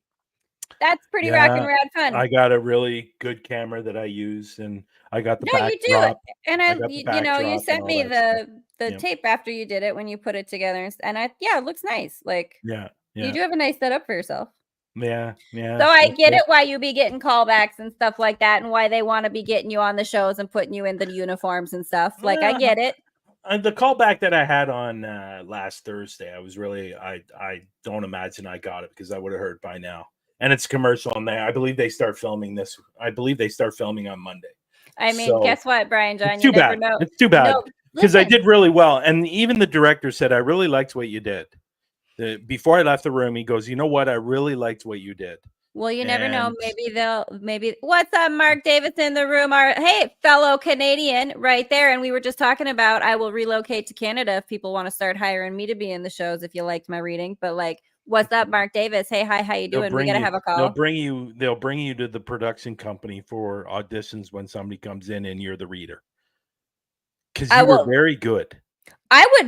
rock and rad fun. I got a really good camera that I use, and I got the backdrop. And you sent me the tape after you did it, when you put it together, and it looks nice. Like, you do have a nice setup for yourself. Yeah. So I get it why you be getting callbacks and stuff like that, and why they want to be getting you on the shows and putting you in the uniforms and stuff. Like, I get it. The callback that I had on last Thursday, I don't imagine I got it, because I would have heard by now. And it's commercial, and I believe they start filming on Monday. I mean, guess what, Bryan-jon? You never know. It's too bad, because I did really well, and even the director said, "I really liked what you did." Before I left the room, he goes, "You know what? I really liked what you did." Well, you never know. Maybe. What's up, Mark Davis in the room? Hey, fellow Canadian, right there. And we were just talking about, I will relocate to Canada if people want to start hiring me to be in the shows, if you liked my reading. But like, what's up, Mark Davis? Hey, hi, how you doing? We gotta have a call. They'll bring you to the production company for auditions when somebody comes in and you're the reader. Because you were very good.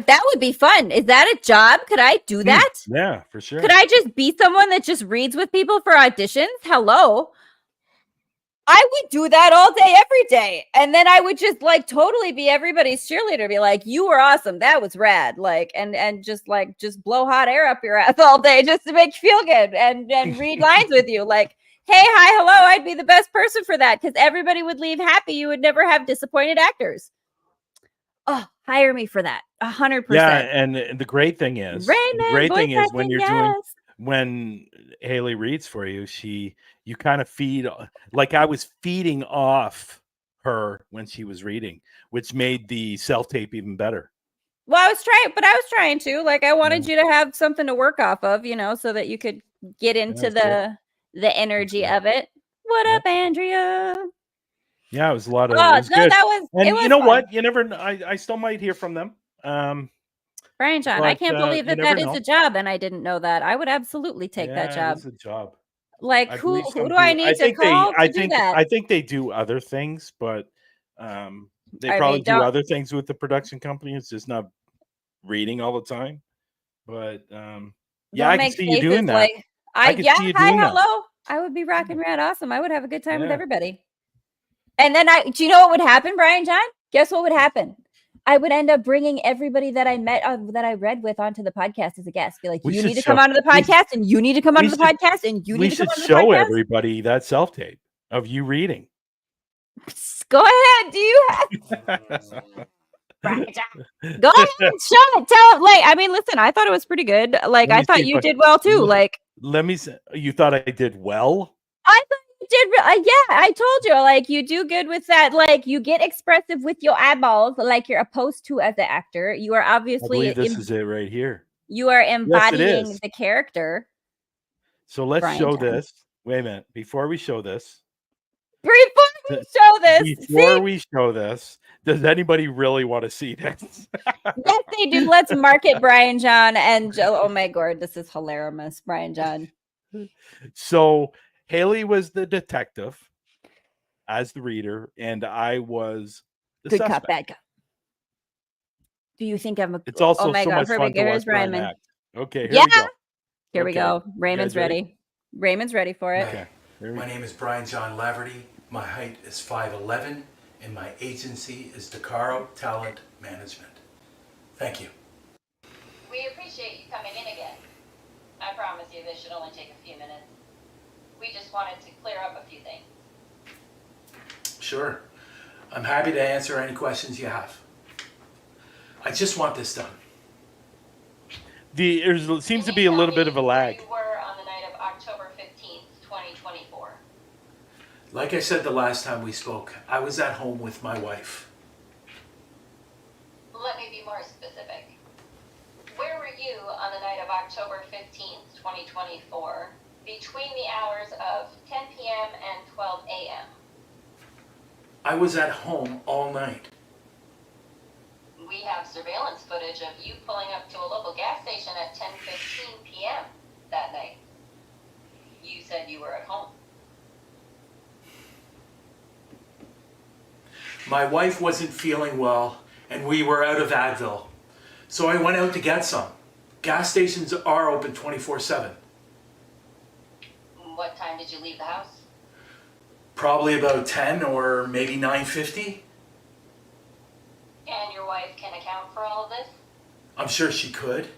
That would be fun. Is that a job? Could I do that? Yeah, for sure. Could I just be someone that just reads with people for auditions? Hello. I would do that all day, every day. And then I would just totally be everybody's cheerleader, be like, you were awesome. That was rad. And just blow hot air up your ass all day just to make you feel good and read lines with you. Like, hey, hi, hello. I'd be the best person for that, because everybody would leave happy. You would never have disappointed actors. Oh, hire me for that. 100%. Yeah, and the great thing is, when Haleigh reads for you, you kind of feed, like I was feeding off her when she was reading, which made the self-tape even better. Well, I was trying to, like, I wanted you to have something to work off of, so that you could get into the energy of it. What up, Andrea? Yeah, it was a lot of. It was good. And you know fun. What? You never. I still might hear from them. Bryan-jon, I can't believe that is a job, and I didn't know that. I would absolutely take that job. It's a job. Like, who do I need to call to do that? I think they do other things, but they probably do other things with the production company. It's just not reading all the time. But I can see you doing that. Hi, hello. I would be rocking rad awesome. I would have a good time with everybody. And then do you know what would happen, Bryan-jon? Guess what would happen? I would end up bringing everybody that I met, that I read with, onto the podcast as a guest. Be like, you need to come onto the podcast, and you need to come onto the podcast, and you need to come onto the podcast. We should show everybody that self-tape of you reading. Go ahead. Do you have... Bryan-jon, go ahead and show it. Tell it. Like, I mean, listen, I thought it was pretty good. Like, I thought you did well too. Like, let me say, you thought I did well? I thought you did. I told you, like, you do good with that. Like, you get expressive with your eyeballs, like you're opposed to as an actor. You are obviously. I believe this is it right here. You are embodying the character. So let's show this. Wait a minute. Before we show this, does anybody really want to see this? Yes, they do. Let's mark it, Bryan-jon and Joe. Oh my God, this is hilarious, Bryan-jon. So Haleigh was the detective as the reader, and I was the good suspect. cop, bad cop. Do you think I'm a? It's also oh my so God! much fun Perfect. to Here's watch Brian Raymond. act. Okay, here Yeah. we go. Here we Okay. go. You Raymond's guys ready? ready. Raymond's ready for it. Okay. My name is Bryan-jon and Haleigh. My height is 5'11", and my agency is Decaro Talent Management. Thank you. We appreciate you coming in again. I promise you this should only take a few minutes. We just wanted to clear up a few things. Sure. I'm happy to answer any questions you have. I just want this done. There seems to be a little bit of a lag. Where you were on the night of October 15th, 2024. Like I said the last time we spoke, I was at home with my wife. Let me be more specific. Where were you on the night of October 15th, 2024, between the hours of 10 p.m. and 12 a.m.? I was at home all night. We have surveillance footage of you pulling up to a local gas station at 10:15 p.m. that night. You said you were at home. My wife wasn't feeling well, and we were out of Advil. So I went out to get some. Gas stations are open 24/7. What time did you leave the house? Probably about 10 or maybe 9:50. And your wife can account for all of this? I'm sure she could.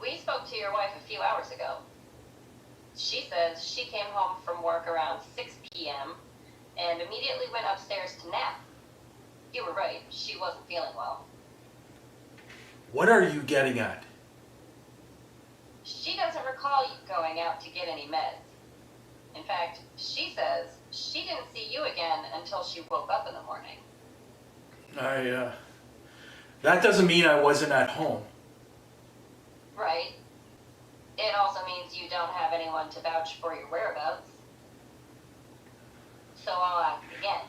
We spoke to your wife a few hours ago. She says she came home from work around 6 p.m. and immediately went upstairs to nap. You were right, she wasn't feeling well. What are you getting at? She doesn't recall you going out to get any meds. In fact, she says she didn't see you again until she woke up in the morning. That doesn't mean I wasn't at home. Right? It also means you don't have anyone to vouch for your whereabouts. So I'll ask again.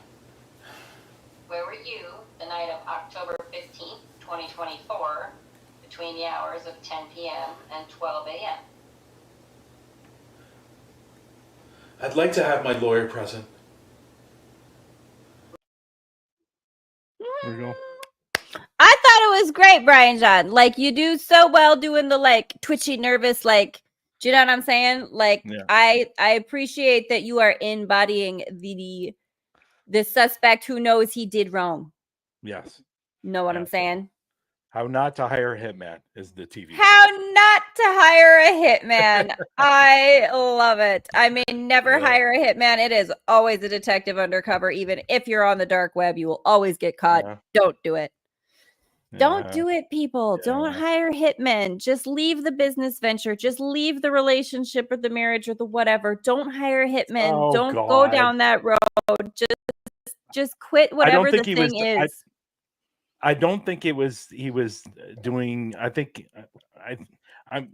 Where were you the night of October 15th, 2024, between the hours of 10 p.m. and 12 a.m.? I'd like to have my lawyer present. There we go. I thought it was great, Bryan-jon. Like, you do so well doing the like twitchy, nervous, like, do you know what I'm saying? Like, Yeah. I appreciate that you are embodying the suspect who knows he did wrong. Yes. Know what I'm Yes. saying? How Not to Hire a Hitman is the TV show. How not to hire a hitman. I love it. I mean, never Yeah. hire a hitman. It is always a detective undercover. Even if you're on the dark web, you will always get caught. Yeah. Don't do it. Don't Yeah. do it, people. Don't Yeah. hire hitmen. Just leave the business venture. Just leave the relationship or the marriage or the whatever. Don't hire hitmen. Oh, Don't go God. down that road. Just quit whatever the thing is. I don't think he was doing. I think I'm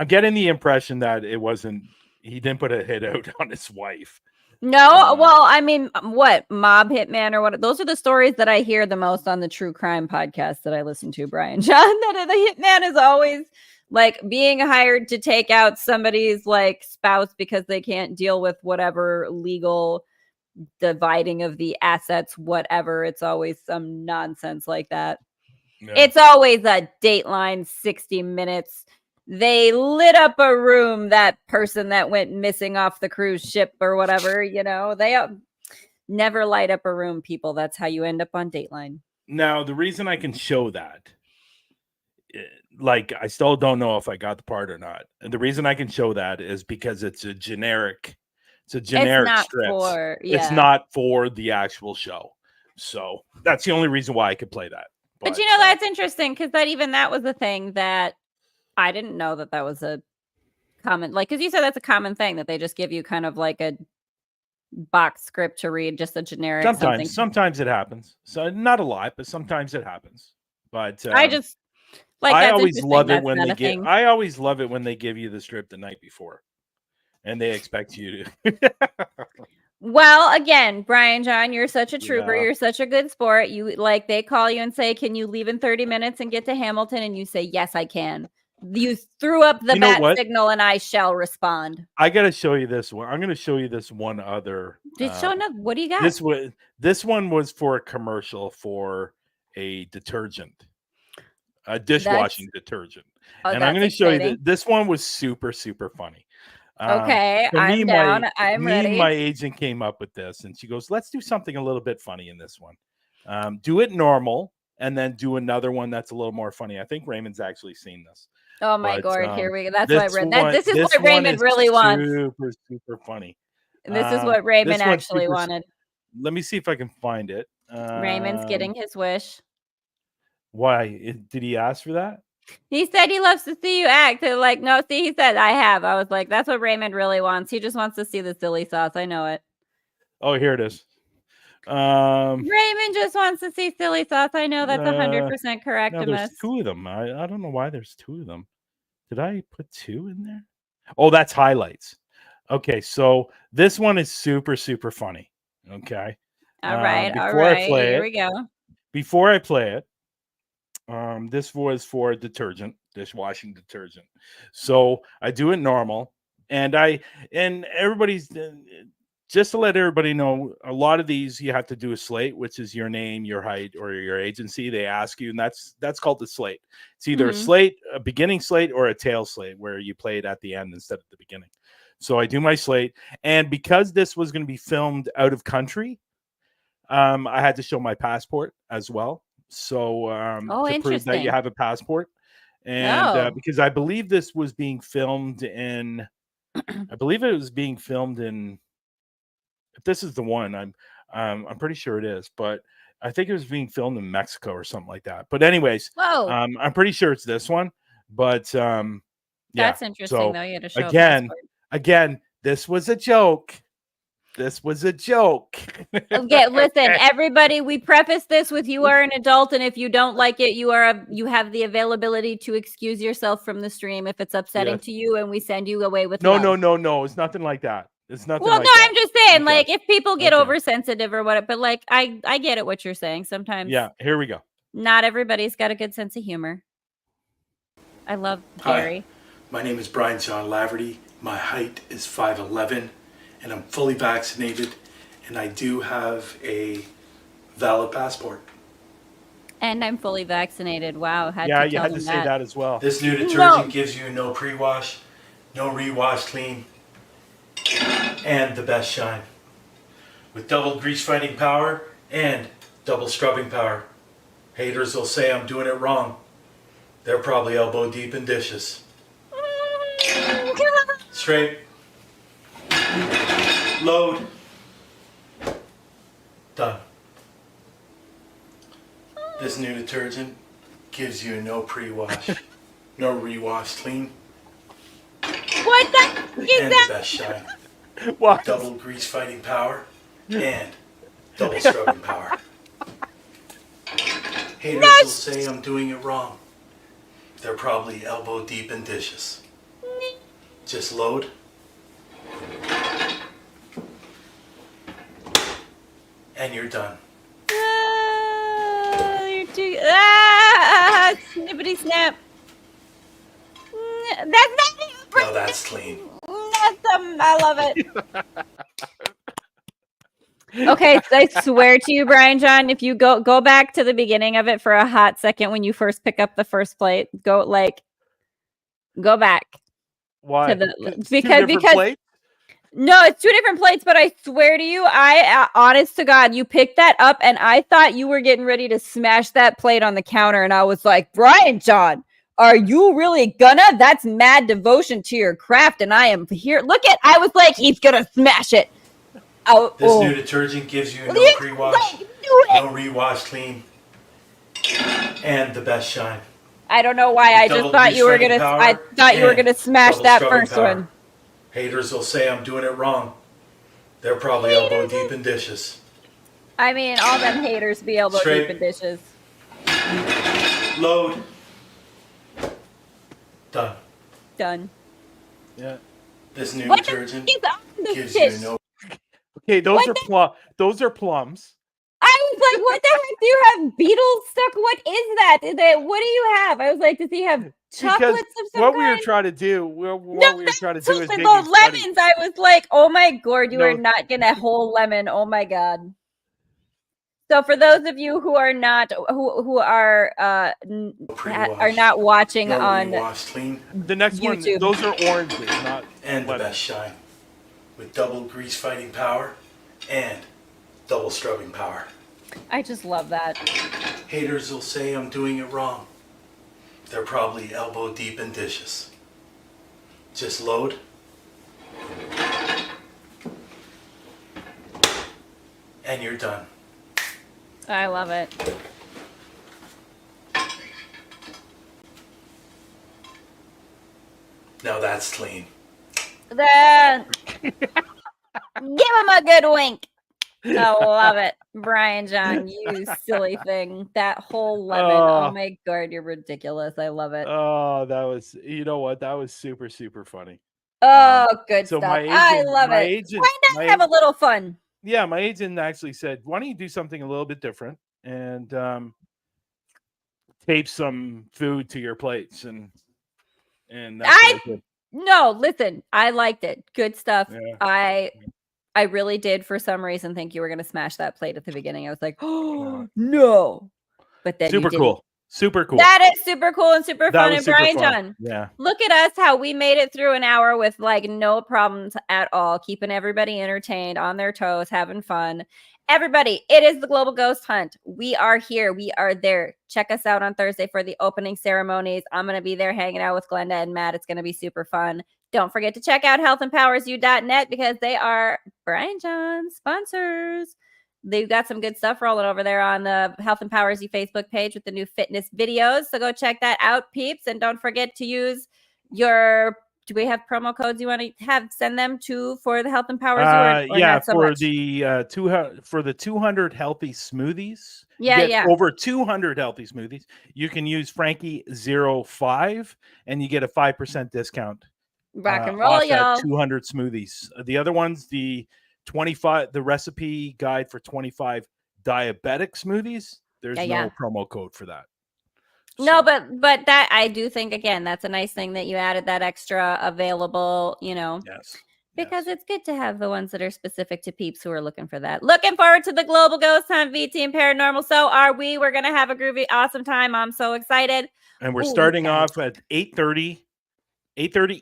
getting the impression that it wasn't. He didn't put a hit out on his wife. No, well, I mean, what mob hitman or what? Those are the stories that I hear the most on the true crime podcast that I listen to, Bryan-jon. That the hitman is always like being hired to take out somebody's like spouse because they can't deal with whatever legal dividing of the assets, whatever. It's always some nonsense like that. Yeah. It's always a Dateline 60 Minutes. They lit up a room, that person that went missing off the cruise ship or whatever, you know, they never light up a room, people. That's how you end up on Dateline. Now, the reason I can show that, like, I still don't know if I got the part or not. And the reason I can show that is because it's a generic not strip. for- It's yeah. not for the actual show. So that's the only reason why I could play that. But you know, that's interesting because that was the thing that I didn't know that was a common, like, because you said that's a common thing that they just give you kind of like a box script to read, just a generic something. Sometimes it happens. So not a lot, but sometimes it happens. But I just like, I that's always love it that's when not they a give. thing. I always love it when they give you the script the night before, and they expect you to. Well, again, Bryan-jon, you're such a trooper. Yeah. You're such a good sport. You like, they call you and say, "Can you leave in 30 minutes and get to Hamilton?" And you say, "Yes, I can." You threw up the You know bat what? signal, and I shall respond. I gotta show you this one. I'm gonna show you this one other. Just showing up. What do you got? This one was for a commercial for a detergent, a dishwashing detergent. Oh, And I'm that's going to show you exciting. that this one was super, super funny. Okay, So I'm down. I'm me and ready. my agent came up with this, and she goes, "Let's do something a little bit funny in this one. Do it normal, and then do another one that's a little more funny." I think Raymond's actually seen this. Oh my But, God, here we go. That's this what one, this is this what one Raymond is really wants. super, super funny. This is what Raymond This one's actually super. wanted. Let me see if I can find it. Raymond's getting his wish. Why did he ask for that? He said he loves to see you act. They're like, no, see, he said, I have. I was like, that's what Raymond really wants. He just wants to see the silly sauce. I know it. Oh, here it is. Raymond just wants to see silly sauce. I know that's 100% correct. No, there's two of them. I don't know why there's two of them. Did I put two in there? Oh, that's highlights. Okay, so this one is super, super funny. Okay. All right. Here we go. Before I play it, this was for detergent, dishwashing detergent. So I do it normal, and everybody's just to let everybody know, a lot of these you have to do a slate, which is your name, your height, or your agency. They ask you, and that's called the slate. It's either a slate, a beginning slate, or a tail slate, where you play it at the end instead of the beginning. So I do my slate, and because this was going to be filmed out of country, I had to show my passport as well. So to prove that you have a passport, and because I believe this was being filmed in, I believe it was being filmed in. If this is the one, I'm pretty sure it is, but I think it was being filmed in Mexico or something like that. But anyways, I'm pretty sure it's this one. But that's interesting, so, though. You had to show again, this was a joke. This was a joke. Okay, listen, everybody, we preface this with you are an adult, and if you don't like it, you have the availability to excuse yourself from the stream if it's upsetting to you, and we send you away with love. No. It's nothing like that. It's nothing well, like no, that. I'm just saying, like, if people get oversensitive or what, but like I get it what you're saying. Sometimes here we go. Not everybody's got a good sense of humor. I love Gary. Hi, my name is Bryan-jon and Haleigh. My height is 5'11", and I'm fully vaccinated, and I do have a valid passport. And I'm fully vaccinated. Wow. You had to say that as well. This new detergent gives you no pre-wash, no rewash clean, and the best shine. With double grease fighting power and double scrubbing power. Haters will say I'm doing it wrong. They're probably elbow deep in dishes. Straight. Load. Done. This new detergent gives you no pre-wash, no rewash clean. What the and the best shine. What? Double grease fighting power and double scrubbing power. Haters will say I'm doing it wrong. They're probably elbow deep in dishes. Just load. And you're done. You're too, snippity snap. That's not Now that's clean. I love it. Okay, so I swear to you, Bryan-jon, if you go back to the beginning of it for a hot second when you first pick up the first plate, go back. Why? Because no, it's two different plates, but I swear to you, honest to God, you picked that up and I thought you were getting ready to smash that plate on the counter, and I was like, Bryan-jon, are you really gonna? That's mad devotion to your craft, and I am here. I was like, he's gonna smash it. This new detergent gives you no pre-wash, no rewash clean, and the best shine. I don't know why. I just thought you were gonna. I thought you were gonna smash that first one. Haters will say I'm doing it wrong. They're probably elbow deep in dishes. I mean, all them haters be elbow deep in dishes. Load. Done. Done. Yeah. This new detergent gives you no. Okay, those are plums. I was like, what the heck do you have? Beetles stuck? What is that? What do you have? I was like, does he have chocolates of some kind? We were trying to do is those lemons. I was like, oh my God, you are not gonna whole lemon. Oh my God. So for those of you who are not who are not watching no on rewash clean, The next YouTube. one, those are oranges, not and the lemon. best shine. With double grease fighting power and double scrubbing power. I just love that. Haters will say I'm doing it wrong. They're probably elbow deep in dishes. Just load. And you're done. I love it. Now that's clean. Then give him a good wink. I love it. Bryan-jon, you silly thing. That whole lemon. Oh my God, you're ridiculous. I love it. Oh, that was, you know what? That was super, super funny. Oh, good so stuff. my agent, I love my it. agent- Why not my have a little fun? Yeah, my agent actually said, why don't you do something a little bit different and tape some food to your plates, and that's what I did. No, listen, I liked it. Good stuff. Yeah. I really did for some reason think you were going to smash that plate at the beginning. I was like, oh no. But then Super you didn't. cool. Super cool. That is super cool and super That fun. was And super fun. Bryan-jon, Yeah. look at us, how we made it through an hour with like no problems at all, keeping everybody entertained, on their toes, having fun. Everybody, it is the Global Ghost Hunt. We are here. We are there. Check us out on Thursday for the opening ceremonies. I'm going to be there hanging out with Glenda and Matt. It's going to be super fun. Don't forget to check out healthempowersyou.net because they are Bryan-jon's sponsors. They've got some good stuff rolling over there on the Health Empowers You Facebook page with the new fitness videos. So go check that out, peeps. And don't forget to use your, do we have promo codes you want to have send them to for the Health Empowers You? Or Yeah, not so for much? the 200 healthy smoothies. Yeah, you get yeah. over 200 healthy smoothies. You can use Frankie05 and you get a 5% discount. Rock and roll, off y'all. that 200 smoothies. The other ones, the recipe guide for 25 diabetic smoothies. There's no promo code for that. No, but that I do think, again, that's a nice thing that you added that extra available, Yes. Because it's good to have the ones that are specific to peeps who are looking for that. Looking forward to the Global Ghost Hunt, VT and Paranormal. So are we. We're going to have a groovy, awesome time. I'm so excited. And we're starting off at 8:30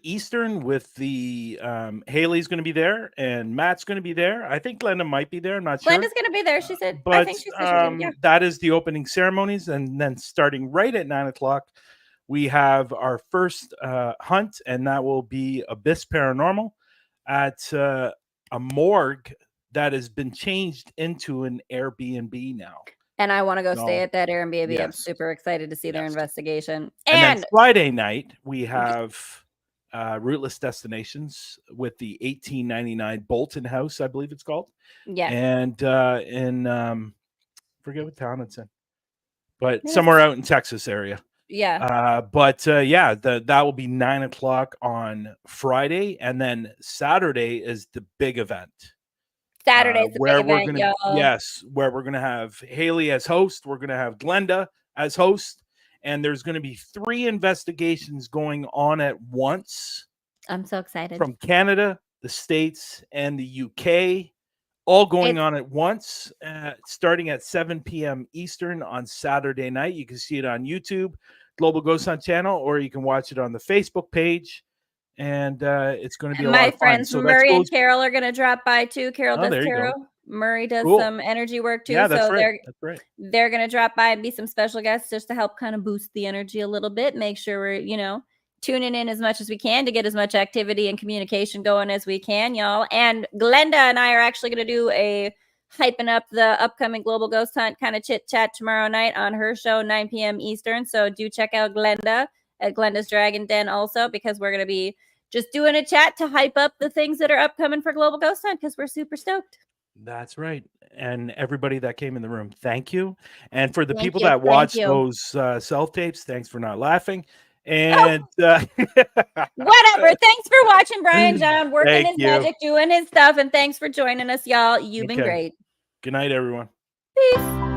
Eastern with the Haley's going to be there and Matt's going to be there. I think Glenda might be there. I'm not sure. Glenda's going to be there. She said, but I think she said that is the opening ceremonies. And then starting right at 9:00, we have our first hunt, and that will be Abyss Paranormal at a morgue that has been changed into an Airbnb now. And I want to go stay at that Airbnb. Yes. I'm super excited to see their investigation. And then Friday night, we have Rootless Destinations with the 1899 Bolton House, I believe it's called. Yeah. And in forget what town it's in, but somewhere out in Texas area. Yeah. That will be 9:00 on Friday, and then Saturday is the big event. Saturday's the big event, y'all. Yes, where we're gonna have Haley as host. We're gonna have Glenda as host, and there's gonna be 3 investigations going on at once. I'm so excited. From Canada, the States, and the UK, all going on at once, starting at 7 p.m. Eastern on Saturday night. You can see it on YouTube, Global Ghost Hunt channel, or you can watch it on the Facebook page. And it's going to be a lot of fun. My friends Murray and Carol are going to drop by too. Carol does tarot. Murray does some energy work too. Yeah, that's so right. They're going to drop by and be some special guests just to help kind of boost the energy a little bit. Make sure we're, tuning in as much as we can to get as much activity and communication going as we can, y'all. And Glenda and I are actually going to do a hyping up the upcoming Global Ghost Hunt kind of chit chat tomorrow night on her show, 9 p.m. Eastern. So do check out Glenda at Glenda's Dragon Den also, because we're going to be just doing a chat to hype up the things that are upcoming for Global Ghost Hunt because we're super stoked. That's right. And everybody that came in the room, thank you. And for the people that watched those self-tapes, thanks for not laughing. And whatever. Thanks for watching Bryan-jon working his magic, doing his stuff. And thanks for joining us, y'all. You've been great. Good night, everyone. Peace.